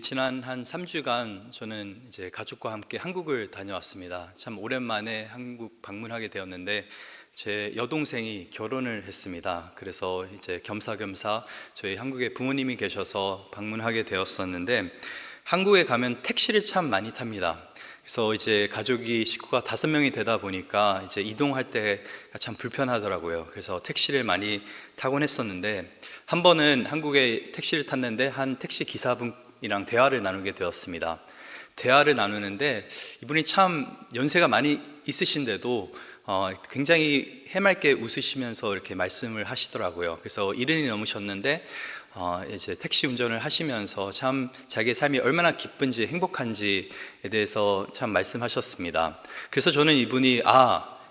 지난 한 3주간 저는 이제 가족과 함께 한국을 다녀왔습니다. 참 오랜만에 한국 방문하게 되었는데 제 여동생이 결혼을 했습니다. 그래서 이제 겸사겸사 저희 한국에 부모님이 계셔서 방문하게 되었었는데, 한국에 가면 택시를 참 많이 탑니다. 그래서 이제 가족이 식구가 5명이 되다 보니까 이제 이동할 때가 참 불편하더라고요. 그래서 택시를 많이 타곤 했었는데, 한 번은 한국에 택시를 탔는데 한 택시 기사분이랑 대화를 나누게 되었습니다. 대화를 나누는데 이분이 참 연세가 많이 있으신데도 굉장히 해맑게 웃으시면서 이렇게 말씀을 하시더라고요. 그래서 70이 넘으셨는데 이제 택시 운전을 하시면서 참 자기의 삶이 얼마나 기쁜지 행복한지에 대해서 참 말씀하셨습니다. 그래서 저는 이분이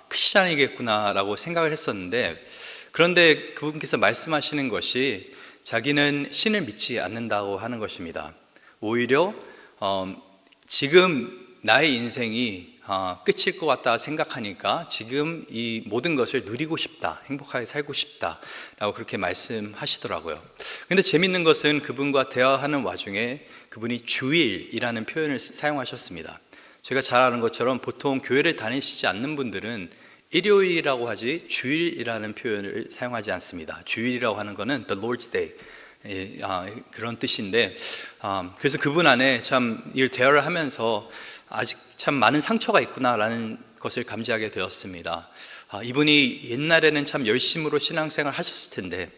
크리스찬이겠구나 라고 생각을 했었는데, 그런데 그분께서 말씀하시는 것이 자기는 신을 믿지 않는다고 하는 것입니다. 오히려 지금 나의 인생이 끝일 것 같다 생각하니까 지금 이 모든 것을 누리고 싶다, 행복하게 살고 싶다 라고 그렇게 말씀하시더라고요. 근데 재밌는 것은 그분과 대화하는 와중에 그분이 주일이라는 표현을 사용하셨습니다. 제가 잘 아는 것처럼 보통 교회를 다니시지 않는 분들은 일요일이라고 하지 주일이라는 표현을 사용하지 않습니다. 주일이라고 하는 것은 The Lord's Day, 그런 뜻인데, 그래서 그분 안에 참 이 대화를 하면서 아직 참 많은 상처가 있구나라는 것을 감지하게 되었습니다. 이분이 옛날에는 참 열심으로 신앙생활 하셨을 텐데,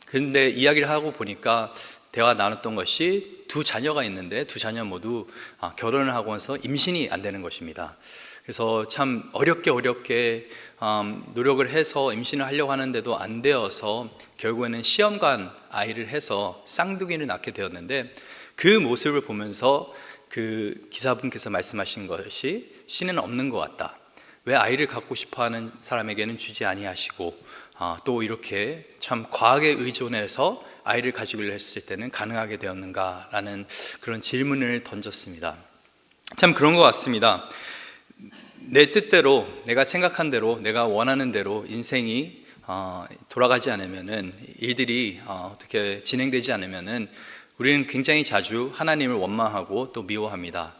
그런데 이야기를 하고 보니까 대화 나눴던 것이 두 자녀가 있는데 두 자녀 모두 결혼을 하고서 임신이 안 되는 것입니다. 그래서 참 어렵게 노력을 해서 임신을 하려고 하는데도 안 되어서 결국에는 시험관 아이를 해서 쌍둥이를 낳게 되었는데, 그 모습을 보면서 그 기사분께서 말씀하신 것이 신은 없는 것 같다. 왜 아이를 갖고 싶어하는 사람에게는 주지 아니하시고 또 이렇게 참 과학에 의존해서 아이를 가지기로 했을 때는 가능하게 되었는가라는 그런 질문을 던졌습니다. 참 그런 것 같습니다. 내 뜻대로, 내가 생각한 대로, 내가 원하는 대로 인생이 돌아가지 않으면은, 일들이 어떻게 진행되지 않으면은 우리는 굉장히 자주 하나님을 원망하고 또 미워합니다.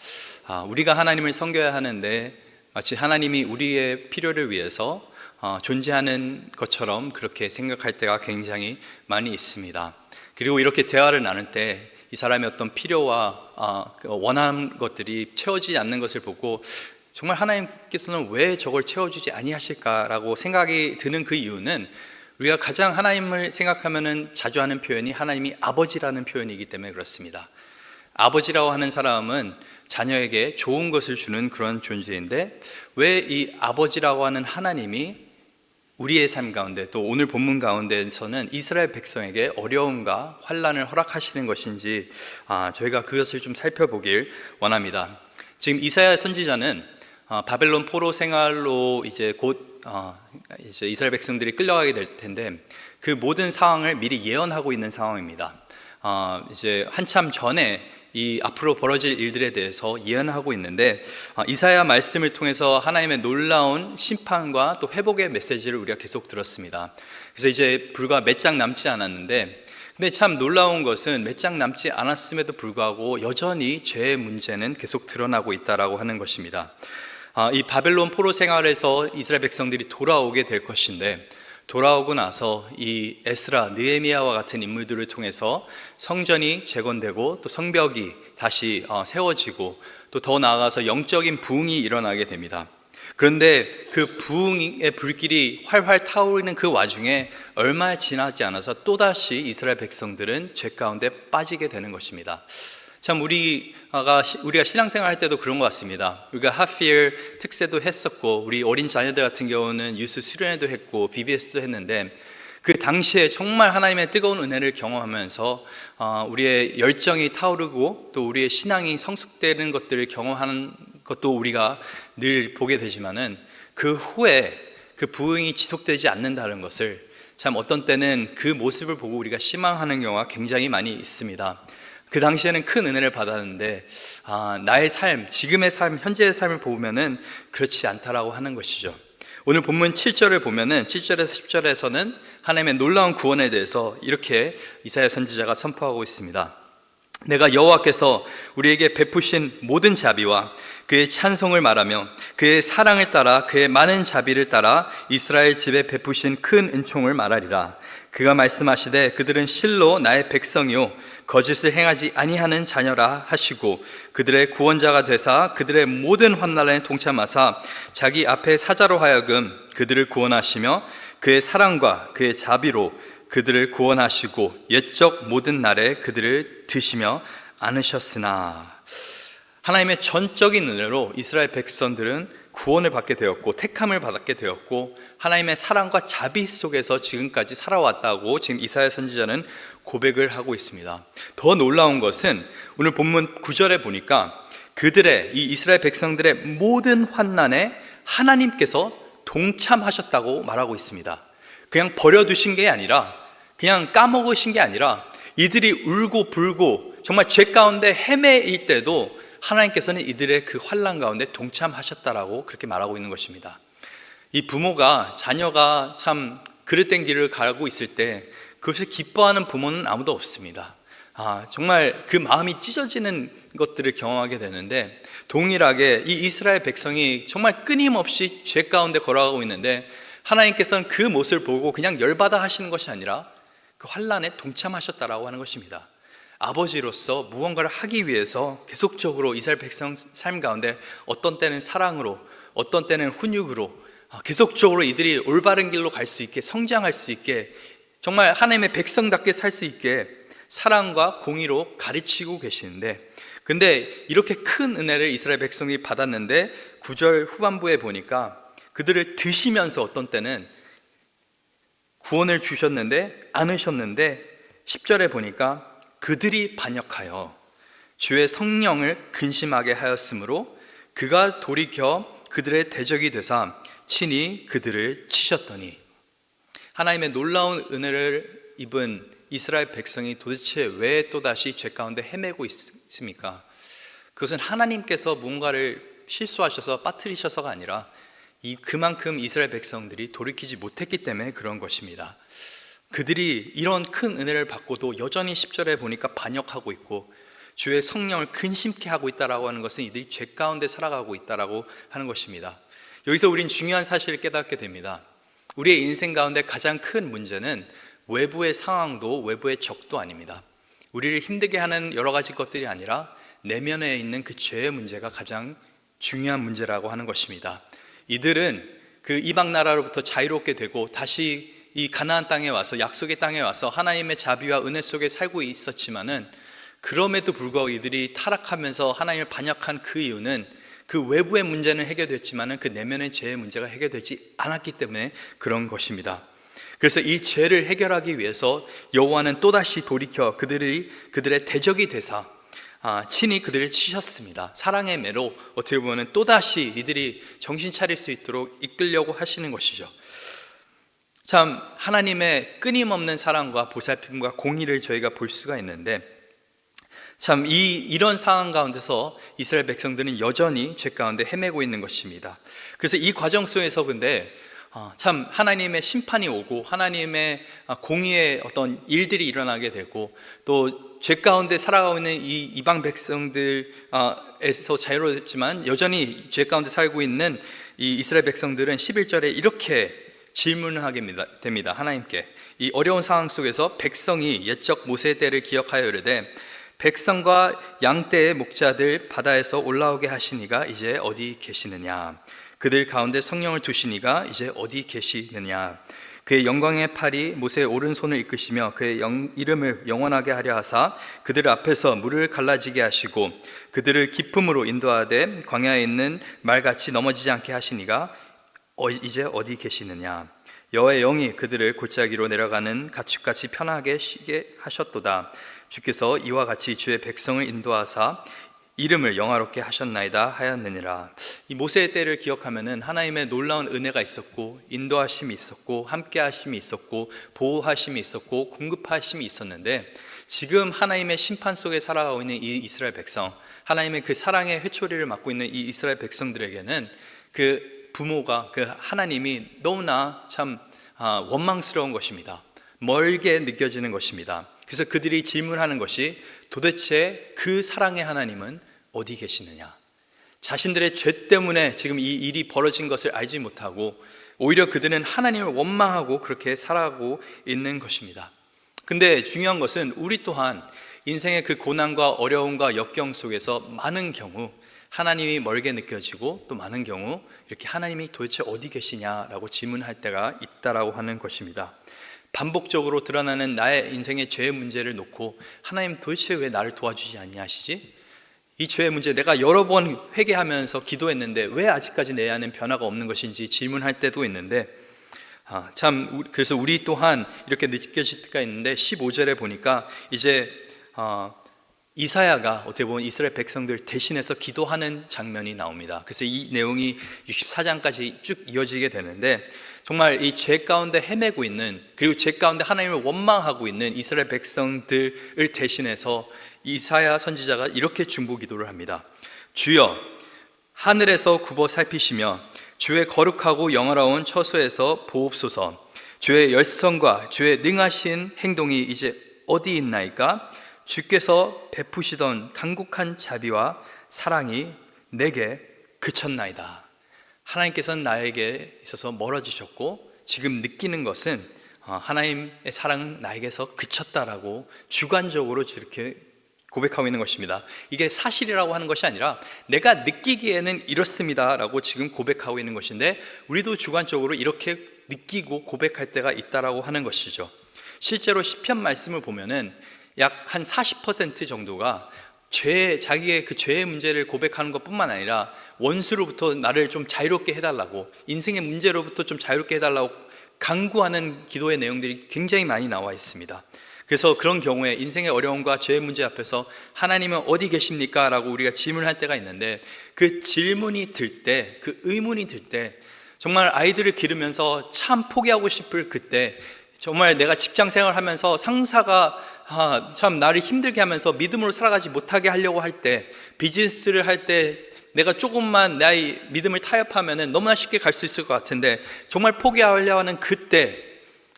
우리가 하나님을 섬겨야 하는데 마치 하나님이 우리의 필요를 위해서 존재하는 것처럼 그렇게 생각할 때가 굉장히 많이 있습니다. 그리고 이렇게 대화를 나눌 때 이 사람의 어떤 필요와 원하는 것들이 채워지지 않는 것을 보고 정말 하나님께서는 왜 저걸 채워주지 아니하실까라고 생각이 드는 그 이유는, 우리가 가장 하나님을 생각하면은 자주 하는 표현이 하나님이 아버지라는 표현이기 때문에 그렇습니다. 아버지라고 하는 사람은 자녀에게 좋은 것을 주는 그런 존재인데, 왜 이 아버지라고 하는 하나님이 우리의 삶 가운데, 또 오늘 본문 가운데에서는 이스라엘 백성에게 어려움과 환난을 허락하시는 것인지 저희가 그것을 좀 살펴보길 원합니다. 지금 이사야 선지자는 바벨론 포로 생활로 이제 곧 이제 이스라엘 백성들이 끌려가게 될 텐데, 그 모든 상황을 미리 예언하고 있는 상황입니다. 이제 한참 전에 이 앞으로 벌어질 일들에 대해서 예언하고 있는데, 이사야 말씀을 통해서 하나님의 놀라운 심판과 또 회복의 메시지를 우리가 계속 들었습니다. 그래서 이제 불과 몇 장 남지 않았는데, 근데 참 놀라운 것은 몇 장 남지 않았음에도 불구하고 여전히 죄의 문제는 계속 드러나고 있다라고 하는 것입니다. 이 바벨론 포로 생활에서 이스라엘 백성들이 돌아오게 될 것인데, 돌아오고 나서 이 에스라, 느헤미야와 같은 인물들을 통해서 성전이 재건되고 또 성벽이 다시 세워지고 또 더 나아가서 영적인 부흥이 일어나게 됩니다. 그런데 그 부흥의 불길이 활활 타오르는 그 와중에 얼마 지나지 않아서 또다시 이스라엘 백성들은 죄 가운데 빠지게 되는 것입니다. 참 우리가 신앙생활 할 때도 그런 것 같습니다. 우리가 하필 특세도 했었고, 우리 어린 자녀들 같은 경우는 유스 수련회도 했고 VBS도 했는데, 그 당시에 정말 하나님의 뜨거운 은혜를 경험하면서 우리의 열정이 타오르고 또 우리의 신앙이 성숙되는 것들을 경험하는 것도 우리가 늘 보게 되지만은, 그 후에 그 부흥이 지속되지 않는다는 것을 참 어떤 때는 그 모습을 보고 우리가 실망하는 경우가 굉장히 많이 있습니다. 그 당시에는 큰 은혜를 받았는데 나의 삶, 지금의 삶, 현재의 삶을 보면은 그렇지 않다라고 하는 것이죠. 오늘 본문 7절을 보면은 7절에서 10절에서는 하나님의 놀라운 구원에 대해서 이렇게 이사야 선지자가 선포하고 있습니다. 내가 여호와께서 우리에게 베푸신 모든 자비와 그의 찬송을 말하며 그의 사랑을 따라 그의 많은 자비를 따라 이스라엘 집에 베푸신 큰 은총을 말하리라. 그가 말씀하시되 그들은 실로 나의 백성이요 거짓을 행하지 아니하는 자녀라 하시고 그들의 구원자가 되사 그들의 모든 환난에 동참하사 자기 앞에 사자로 하여금 그들을 구원하시며 그의 사랑과 그의 자비로 그들을 구원하시고 옛적 모든 날에 그들을 드시며 안으셨으나. 하나님의 전적인 은혜로 이스라엘 백성들은 구원을 받게 되었고 택함을 받게 되었고 하나님의 사랑과 자비 속에서 지금까지 살아왔다고 지금 이사야 선지자는 고백을 하고 있습니다. 더 놀라운 것은 오늘 본문 9절에 보니까 그들의 이 이스라엘 백성들의 모든 환난에 하나님께서 동참하셨다고 말하고 있습니다. 그냥 버려두신 게 아니라, 그냥 까먹으신 게 아니라 이들이 울고 불고 정말 죄 가운데 헤매일 때도 하나님께서는 이들의 그 환난 가운데 동참하셨다라고 그렇게 말하고 있는 것입니다. 이 부모가 자녀가 참 그릇된 길을 가고 있을 때 그것을 기뻐하는 부모는 아무도 없습니다. 정말 그 마음이 찢어지는 것들을 경험하게 되는데, 동일하게 이 이스라엘 백성이 정말 끊임없이 죄 가운데 걸어가고 있는데 하나님께서는 그 모습을 보고 그냥 열받아 하시는 것이 아니라 그 환난에 동참하셨다라고 하는 것입니다. 아버지로서 무언가를 하기 위해서 계속적으로 이스라엘 백성 삶 가운데 어떤 때는 사랑으로, 어떤 때는 훈육으로 계속적으로 이들이 올바른 길로 갈 수 있게, 성장할 수 있게, 정말 하나님의 백성답게 살 수 있게 사랑과 공의로 가르치고 계시는데, 근데 이렇게 큰 은혜를 이스라엘 백성이 받았는데 9절 후반부에 보니까 그들을 드시면서 어떤 때는 구원을 주셨는데 안으셨는데 10절에 보니까 그들이 반역하여 주의 성령을 근심하게 하였으므로 그가 돌이켜 그들의 대적이 되사 친히 그들을 치셨더니. 하나님의 놀라운 은혜를 입은 이스라엘 백성이 도대체 왜 또다시 죄 가운데 헤매고 있습니까? 그것은 하나님께서 뭔가를 실수하셔서 빠뜨리셔서가 아니라 그만큼 이스라엘 백성들이 돌이키지 못했기 때문에 그런 것입니다. 그들이 이런 큰 은혜를 받고도 여전히 10절에 보니까 반역하고 있고 주의 성령을 근심케 하고 있다라고 하는 것은 이들이 죄 가운데 살아가고 있다라고 하는 것입니다. 여기서 우린 중요한 사실을 깨닫게 됩니다. 우리의 인생 가운데 가장 큰 문제는 외부의 상황도 외부의 적도 아닙니다. 우리를 힘들게 하는 여러 가지 것들이 아니라 내면에 있는 그 죄의 문제가 가장 중요한 문제라고 하는 것입니다. 이들은 그 이방 나라로부터 자유롭게 되고 다시 이 가나안 땅에 와서, 약속의 땅에 와서 하나님의 자비와 은혜 속에 살고 있었지만은, 그럼에도 불구하고 이들이 타락하면서 하나님을 반역한 그 이유는 그 외부의 문제는 해결됐지만은 그 내면의 죄의 문제가 해결되지 않았기 때문에 그런 것입니다. 그래서 이 죄를 해결하기 위해서 여호와는 또다시 돌이켜 그들의 대적이 되사 친히 그들을 치셨습니다. 사랑의 매로 어떻게 보면 또다시 이들이 정신 차릴 수 있도록 이끌려고 하시는 것이죠. 참 하나님의 끊임없는 사랑과 보살핌과 공의를 저희가 볼 수가 있는데, 참 이런 상황 가운데서 이스라엘 백성들은 여전히 죄 가운데 헤매고 있는 것입니다. 그래서 이 과정 속에서 근데 참 하나님의 심판이 오고 하나님의 공의의 어떤 일들이 일어나게 되고, 또 죄 가운데 살아가고 있는 이 이방 백성들에서 자유로웠지만 여전히 죄 가운데 살고 있는 이 이스라엘 백성들은 11절에 이렇게 질문을 하게 됩니다. 하나님께 이 어려운 상황 속에서 백성이 옛적 모세의 때를 기억하여 이르되 백성과 양떼의 목자들 바다에서 올라오게 하시니가 이제 어디 계시느냐? 그들 가운데 성령을 두시니가 이제 어디 계시느냐? 그의 영광의 팔이 모세의 오른손을 이끄시며 그의 이름을 영원하게 하려 하사 그들 앞에서 물을 갈라지게 하시고 그들을 기쁨으로 인도하되 광야에 있는 말같이 넘어지지 않게 하시니가 이제 어디 계시느냐? 여호와의 영이 그들을 골짜기로 내려가는 가축같이 편하게 쉬게 하셨도다. 주께서 이와 같이 주의 백성을 인도하사 이름을 영화롭게 하셨나이다 하였느니라. 이 모세의 때를 기억하면은 하나님의 놀라운 은혜가 있었고 인도하심이 있었고 함께하심이 있었고 보호하심이 있었고 공급하심이 있었는데, 지금 하나님의 심판 속에 살아가고 있는 이 이스라엘 백성, 하나님의 그 사랑의 회초리를 맡고 있는 이 이스라엘 백성들에게는 그 부모가, 그 하나님이 너무나 참 원망스러운 것입니다. 멀게 느껴지는 것입니다. 그래서 그들이 질문하는 것이 도대체 그 사랑의 하나님은 어디 계시느냐? 자신들의 죄 때문에 지금 이 일이 벌어진 것을 알지 못하고 오히려 그들은 하나님을 원망하고 그렇게 살아가고 있는 것입니다. 근데 중요한 것은 우리 또한 인생의 그 고난과 어려움과 역경 속에서 많은 경우 하나님이 멀게 느껴지고 또 많은 경우 이렇게 하나님이 도대체 어디 계시냐라고 질문할 때가 있다라고 하는 것입니다. 반복적으로 드러나는 나의 인생의 죄의 문제를 놓고 하나님 도대체 왜 나를 도와주지 않냐 하시지? 이 죄의 문제 내가 여러 번 회개하면서 기도했는데 왜 아직까지 내 안엔 변화가 없는 것인지 질문할 때도 있는데 그래서 우리 또한 이렇게 느껴질 때가 있는데 15절에 보니까 이제 이사야가 어떻게 보면 이스라엘 백성들 대신해서 기도하는 장면이 나옵니다. 그래서 이 내용이 64장까지 쭉 이어지게 되는데 정말 이 죄 가운데 헤매고 있는 그리고 죄 가운데 하나님을 원망하고 있는 이스라엘 백성들을 대신해서 이사야 선지자가 이렇게 중보 기도를 합니다. 주여 하늘에서 굽어 살피시며 주의 거룩하고 영화로운 처소에서 보옵소서. 주의 열성과 주의 능하신 행동이 이제 어디 있나이까? 주께서 베푸시던 간곡한 자비와 사랑이 내게 그쳤나이다. 하나님께서는 나에게 있어서 멀어지셨고 지금 느끼는 것은 하나님의 사랑은 나에게서 그쳤다라고 주관적으로 이렇게 고백하고 있는 것입니다. 이게 사실이라고 하는 것이 아니라 내가 느끼기에는 이렇습니다라고 지금 고백하고 있는 것인데 우리도 주관적으로 이렇게 느끼고 고백할 때가 있다라고 하는 것이죠. 실제로 시편 말씀을 보면은 약 한 40% 정도가 자기의 그 죄의 문제를 고백하는 것뿐만 아니라 원수로부터 나를 좀 자유롭게 해달라고, 인생의 문제로부터 좀 자유롭게 해달라고 간구하는 기도의 내용들이 굉장히 많이 나와 있습니다. 그래서 그런 경우에 인생의 어려움과 죄의 문제 앞에서 하나님은 어디 계십니까? 라고 우리가 질문할 때가 있는데 그 질문이 들 때, 그 의문이 들 때 정말 아이들을 기르면서 참 포기하고 싶을 그때, 정말 내가 직장 생활하면서 상사가 참 나를 힘들게 하면서 믿음으로 살아가지 못하게 하려고 할 때, 비즈니스를 할 때 내가 조금만 나의 믿음을 타협하면 너무나 쉽게 갈 수 있을 것 같은데 정말 포기하려 하는 그때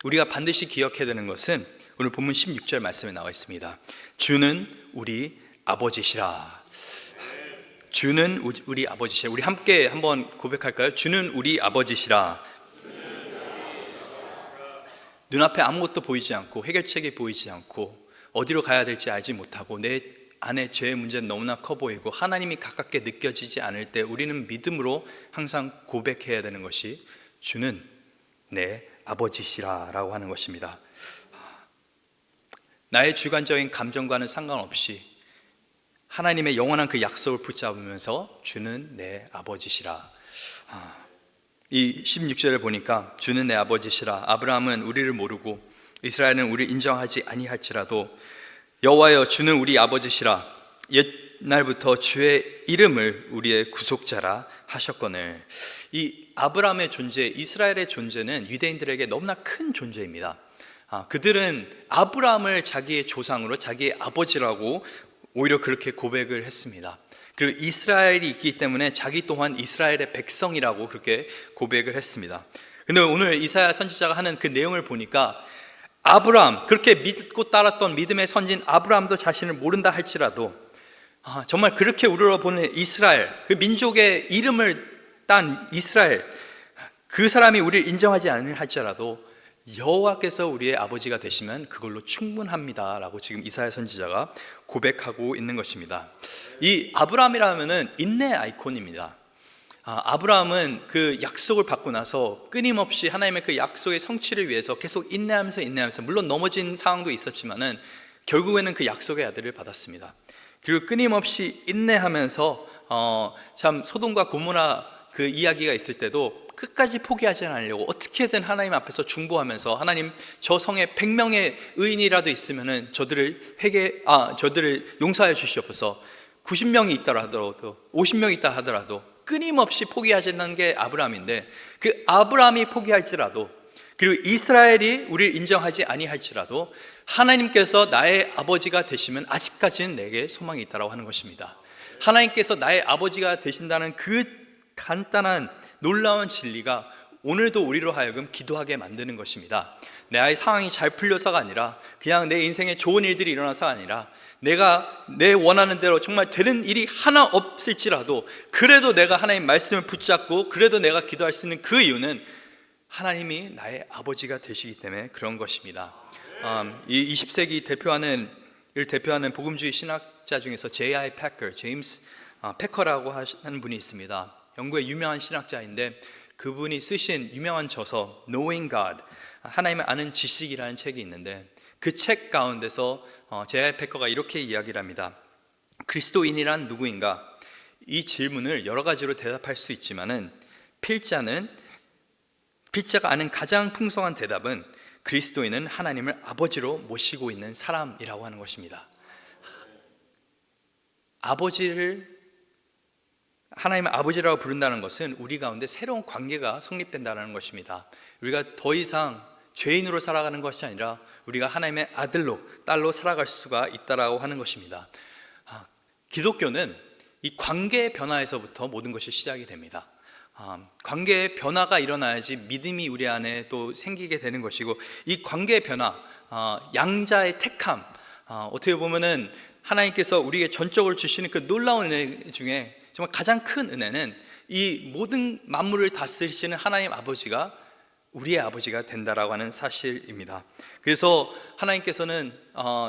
우리가 반드시 기억해야 되는 것은 오늘 본문 16절 말씀에 나와 있습니다. 주는 우리 아버지시라. 주는 우리 아버지시라. 우리 함께 한번 고백할까요? 주는 우리 아버지시라. 눈앞에 아무것도 보이지 않고 해결책이 보이지 않고 어디로 가야 될지 알지 못하고 내 안에 죄의 문제는 너무나 커 보이고 하나님이 가깝게 느껴지지 않을 때 우리는 믿음으로 항상 고백해야 되는 것이 주는 내 아버지시라 라고 하는 것입니다. 나의 주관적인 감정과는 상관없이 하나님의 영원한 그 약속을 붙잡으면서 주는 내 아버지시라. 이 16절을 보니까 주는 내 아버지시라. 아브라함은 우리를 모르고 이스라엘은 우리를 인정하지 아니할지라도 여호와여 주는 우리 아버지시라. 옛날부터 주의 이름을 우리의 구속자라 하셨거늘. 이 아브라함의 존재, 이스라엘의 존재는 유대인들에게 너무나 큰 존재입니다. 그들은 아브라함을 자기의 조상으로, 자기의 아버지라고 오히려 그렇게 고백을 했습니다. 그리고 이스라엘이 있기 때문에 자기 또한 이스라엘의 백성이라고 그렇게 고백을 했습니다. 근데 오늘 이사야 선지자가 하는 그 내용을 보니까 아브라함, 그렇게 믿고 따랐던 믿음의 선진 아브라함도 자신을 모른다 할지라도 정말 그렇게 우러러보는 이스라엘, 그 민족의 이름을 딴 이스라엘, 그 사람이 우리를 인정하지 않을 할지라도 여호와께서 우리의 아버지가 되시면 그걸로 충분합니다 라고 지금 이사야 선지자가 고백하고 있는 것입니다. 이 아브라함이라면은 인내 아이콘입니다. 아브라함은 그 약속을 받고 나서 끊임없이 하나님의 그 약속의 성취를 위해서 계속 인내하면서 물론 넘어진 상황도 있었지만은 결국에는 그 약속의 아들을 받았습니다. 그리고 끊임없이 인내하면서 참 소돔과 고모라 그 이야기가 있을 때도 끝까지 포기하지 않으려고 어떻게든 하나님 앞에서 중보하면서 하나님 저 성에 100명의 의인이라도 있으면은 저들을 용서해 주시옵소서. 90명이 있다 하더라도 50명이 있다 하더라도 끊임없이 포기하지 않는 게 아브라함인데 그 아브라함이 포기할지라도 그리고 이스라엘이 우리를 인정하지 아니할지라도 하나님께서 나의 아버지가 되시면 아직까지는 내게 소망이 있다고 하는 것입니다. 하나님께서 나의 아버지가 되신다는 그 간단한 놀라운 진리가 오늘도 우리로 하여금 기도하게 만드는 것입니다. 내 상황이 잘 풀려서가 아니라, 그냥 내 인생에 좋은 일들이 일어나서가 아니라, 내가 내 원하는 대로 정말 되는 일이 하나 없을지라도 그래도 내가 하나님 말씀을 붙잡고 그래도 내가 기도할 수 있는 그 이유는 하나님이 나의 아버지가 되시기 때문에 그런 것입니다. 이 20세기 대표하는 복음주의 신학자 중에서 J.I. 패커, 제임스 패커라고 하는 분이 있습니다. 영국의 유명한 신학자인데 그분이 쓰신 유명한 저서 Knowing God, 하나님을 아는 지식이라는 책이 있는데 그 책 가운데서 J.I. 패커가 이렇게 이야기를 합니다. 그리스도인이란 누구인가? 이 질문을 여러 가지로 대답할 수 있지만은 필자가 아는 가장 풍성한 대답은 그리스도인은 하나님을 아버지로 모시고 있는 사람이라고 하는 것입니다. 아버지를 하나님의 아버지라고 부른다는 것은 우리 가운데 새로운 관계가 성립된다는 것입니다. 우리가 더 이상 죄인으로 살아가는 것이 아니라 우리가 하나님의 아들로, 딸로 살아갈 수가 있다라고 하는 것입니다. 기독교는 이 관계의 변화에서부터 모든 것이 시작이 됩니다. 관계의 변화가 일어나야지 믿음이 우리 안에 또 생기게 되는 것이고, 이 관계의 변화, 양자의 택함, 어떻게 보면은 하나님께서 우리에게 전적으로 주시는 그 놀라운 은혜 중에 정말 가장 큰 은혜는 이 모든 만물을 다스리시는 하나님 아버지가 우리의 아버지가 된다라고 하는 사실입니다. 그래서 하나님께서는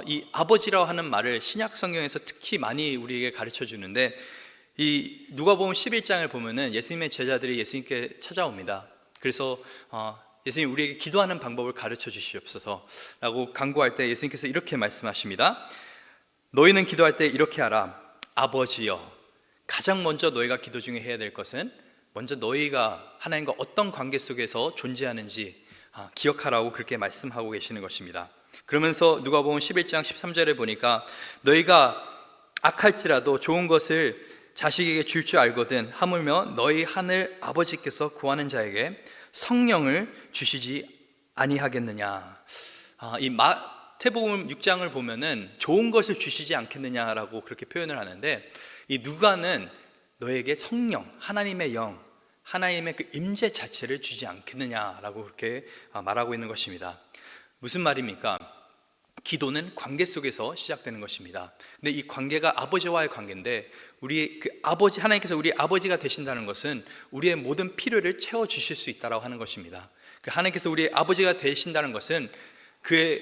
이 아버지라고 하는 말을 신약 성경에서 특히 많이 우리에게 가르쳐 주는데, 이 누가복음 11장을 보면은 예수님의 제자들이 예수님께 찾아옵니다. 그래서 예수님 우리에게 기도하는 방법을 가르쳐 주시옵소서라고 간구할 때 예수님께서 이렇게 말씀하십니다. 너희는 기도할 때 이렇게 하라. 아버지여. 가장 먼저 너희가 기도 중에 해야 될 것은 먼저 너희가 하나님과 어떤 관계 속에서 존재하는지 기억하라고 그렇게 말씀하고 계시는 것입니다. 그러면서 누가복음 11장 13절에 보니까 너희가 악할지라도 좋은 것을 자식에게 줄 줄 알거든 하물며 너희 하늘 아버지께서 구하는 자에게 성령을 주시지 아니하겠느냐. 이 마태복음 6장을 보면은 좋은 것을 주시지 않겠느냐라고 그렇게 표현을 하는데, 이 누가는 너에게 성령, 하나님의 영, 하나님의 그 임재 자체를 주지 않겠느냐라고 그렇게 말하고 있는 것입니다. 무슨 말입니까? 기도는 관계 속에서 시작되는 것입니다. 근데 이 관계가 아버지와의 관계인데, 우리 그 아버지, 하나님께서 우리 아버지가 되신다는 것은 우리의 모든 필요를 채워 주실 수 있다라고 하는 것입니다. 하나님께서 우리의 아버지가 되신다는 것은 그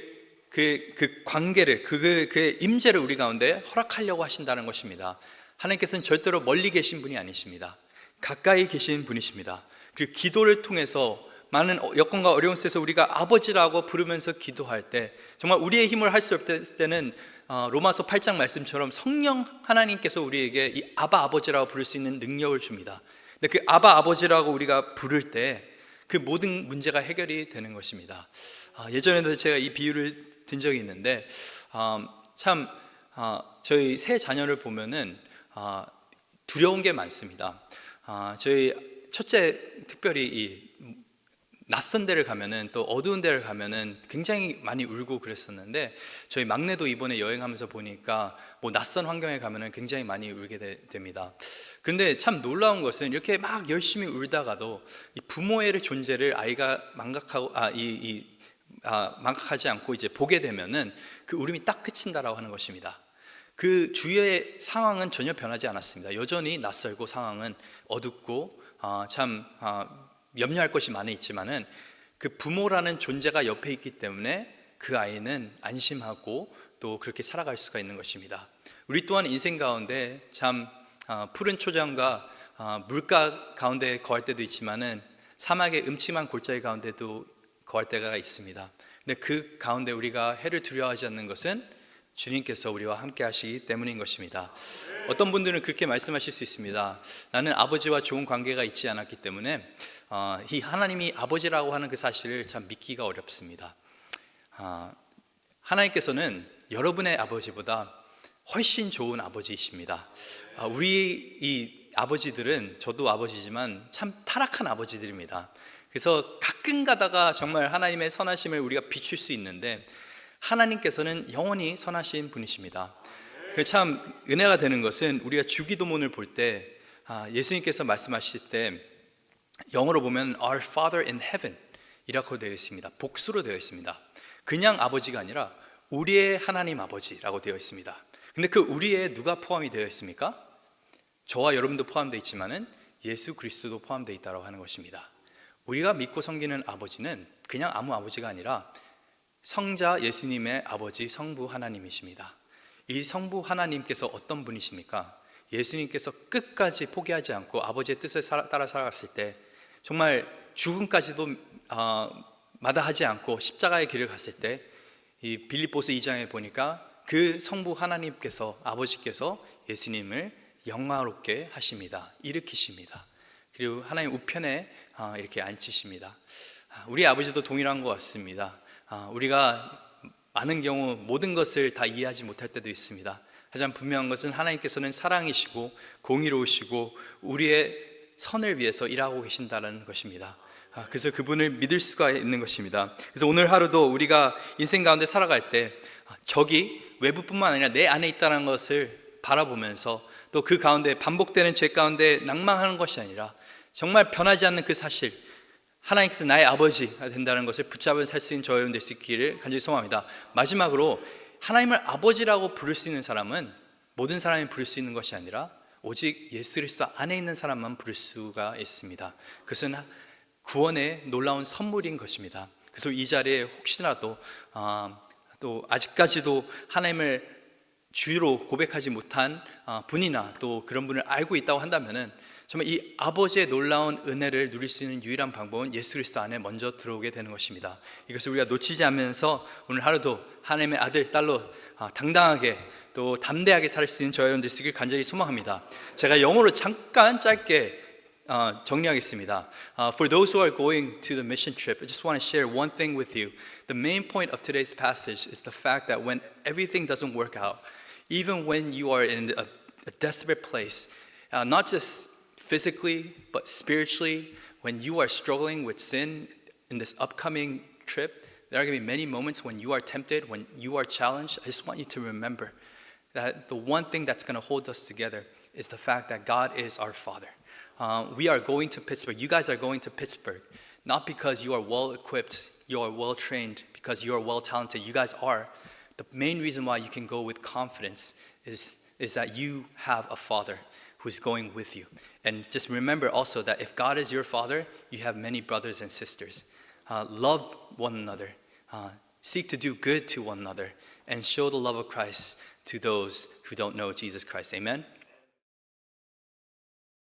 관계를, 그의 임재를 우리 가운데 허락하려고 하신다는 것입니다. 하나님께서는 절대로 멀리 계신 분이 아니십니다. 가까이 계신 분이십니다. 그리고 기도를 통해서 많은 여건과 어려운 속에서 우리가 아버지라고 부르면서 기도할 때, 정말 우리의 힘을 할 수 없을 때는 로마서 8장 말씀처럼 성령 하나님께서 우리에게 이 아바 아버지라고 부를 수 있는 능력을 줍니다. 근데 그 아바 아버지라고 우리가 부를 때 그 모든 문제가 해결이 되는 것입니다. 예전에도 제가 이 비유를 든 적이 있는데, 저희 세 자녀를 보면은 두려운 게 많습니다. 저희 첫째 특별히 이 낯선 데를 가면은, 또 어두운 데를 가면은 굉장히 많이 울고 그랬었는데, 저희 막내도 이번에 여행하면서 보니까 뭐 낯선 환경에 가면은 굉장히 많이 울게 됩니다. 근데 참 놀라운 것은 이렇게 막 열심히 울다가도 이 부모의 존재를 아이가 망각하지 않고 이제 보게 되면은 그 울음이 딱 그친다라고 하는 것입니다. 그 주위의 상황은 전혀 변하지 않았습니다. 여전히 낯설고 상황은 어둡고 염려할 것이 많이 있지만은 그 부모라는 존재가 옆에 있기 때문에 그 아이는 안심하고 또 그렇게 살아갈 수가 있는 것입니다. 우리 또한 인생 가운데 참 푸른 초장과 물가 가운데 거할 때도 있지만은 사막의 음침한 골짜기 가운데도 거할 때가 있습니다. 근데 그 가운데 우리가 해를 두려워하지 않는 것은 주님께서 우리와 함께 하시기 때문인 것입니다. 어떤 분들은 그렇게 말씀하실 수 있습니다. 나는 아버지와 좋은 관계가 있지 않았기 때문에 이 하나님이 아버지라고 하는 그 사실을 참 믿기가 어렵습니다. 하나님께서는 여러분의 아버지보다 훨씬 좋은 아버지이십니다. 우리 이 아버지들은, 저도 아버지지만 참 타락한 아버지들입니다. 그래서 가끔 가다가 정말 하나님의 선하심을 우리가 비출 수 있는데, 하나님께서는 영원히 선하신 분이십니다. 참 은혜가 되는 것은 우리가 주기도문을 볼 때 예수님께서 말씀하실 때 영어로 보면 Our Father in Heaven, 이라고 되어 있습니다. 복수로 되어 있습니다. 그냥 아버지가 아니라 우리의 하나님 아버지라고 되어 있습니다. 근데 그 우리에 누가 포함이 되어 있습니까? 저와 여러분도 포함되어 있지만은 예수 그리스도도 포함되어 있다고 하는 것입니다. 우리가 믿고 섬기는 아버지는 그냥 아무 아버지가 아니라 성자 예수님의 아버지 성부 하나님이십니다. 이 성부 하나님께서 어떤 분이십니까? 예수님께서 끝까지 포기하지 않고 아버지의 뜻을 따라 살아갔을 때 정말 죽음까지도 마다하지 않고 십자가의 길을 갔을 때 이 빌립보서 2장에 보니까 그 성부 하나님께서 아버지께서 예수님을 영화롭게 하십니다. 일으키십니다. 그리고 하나님 우편에 이렇게 앉히십니다. 우리 아버지도 동일한 것 같습니다. 우리가 많은 경우 모든 것을 다 이해하지 못할 때도 있습니다. 하지만 분명한 것은 하나님께서는 사랑이시고 공의로우시고 우리의 선을 위해서 일하고 계신다는 것입니다. 그래서 그분을 믿을 수가 있는 것입니다. 그래서 오늘 하루도 우리가 인생 가운데 살아갈 때 적이 외부뿐만 아니라 내 안에 있다는 것을 바라보면서 또 그 가운데 반복되는 죄 가운데 낭망하는 것이 아니라 정말 변하지 않는 그 사실, 하나님께서 나의 아버지가 된다는 것을 붙잡은 살 수 있는 저와 여러분 될 수 있기를 간절히 소망합니다. 마지막으로 하나님을 아버지라고 부를 수 있는 사람은 모든 사람이 부를 수 있는 것이 아니라 오직 예수 그리스도 안에 있는 사람만 부를 수가 있습니다. 그것은 구원의 놀라운 선물인 것입니다. 그래서 이 자리에 혹시라도 또 아직까지도 하나님을 주로 고백하지 못한 분이나 또 그런 분을 알고 있다고 한다면은 정말 이 아버지의 놀라운 은혜를 누릴 수 있는 유일한 방법은 예수 그리스도 안에 먼저 들어오게 되는 것입니다. 이것을 우리가 놓치지 않으면서 오늘 하루도 하나님의 아들, 딸로 당당하게 또 담대하게 살 수 있는 저와 여러분들 되시길 간절히 소망합니다. 제가 영어로 잠깐 짧게 정리하겠습니다. For those who are going to the mission trip, I just want to share one thing with you. The main point of today's passage is the fact that when everything doesn't work out, even when you are in a desperate place, not just physically but spiritually, when you are struggling with sin in this upcoming trip, there are going to be many moments when you are tempted, when you are challenged. I just want you to remember that the one thing that's going to hold us together is the fact that God is our Father. We are going to Pittsburgh. You guys are going to Pittsburgh, not because you are well equipped, you are well trained, because you are well talented. You guys are. The main reason why you can go with confidence is that you have a Father who's going with you. And just remember also that if God is your Father, you have many brothers and sisters. Love one another. Seek to do good to one another. And show the love of Christ to those who don't know Jesus Christ. Amen?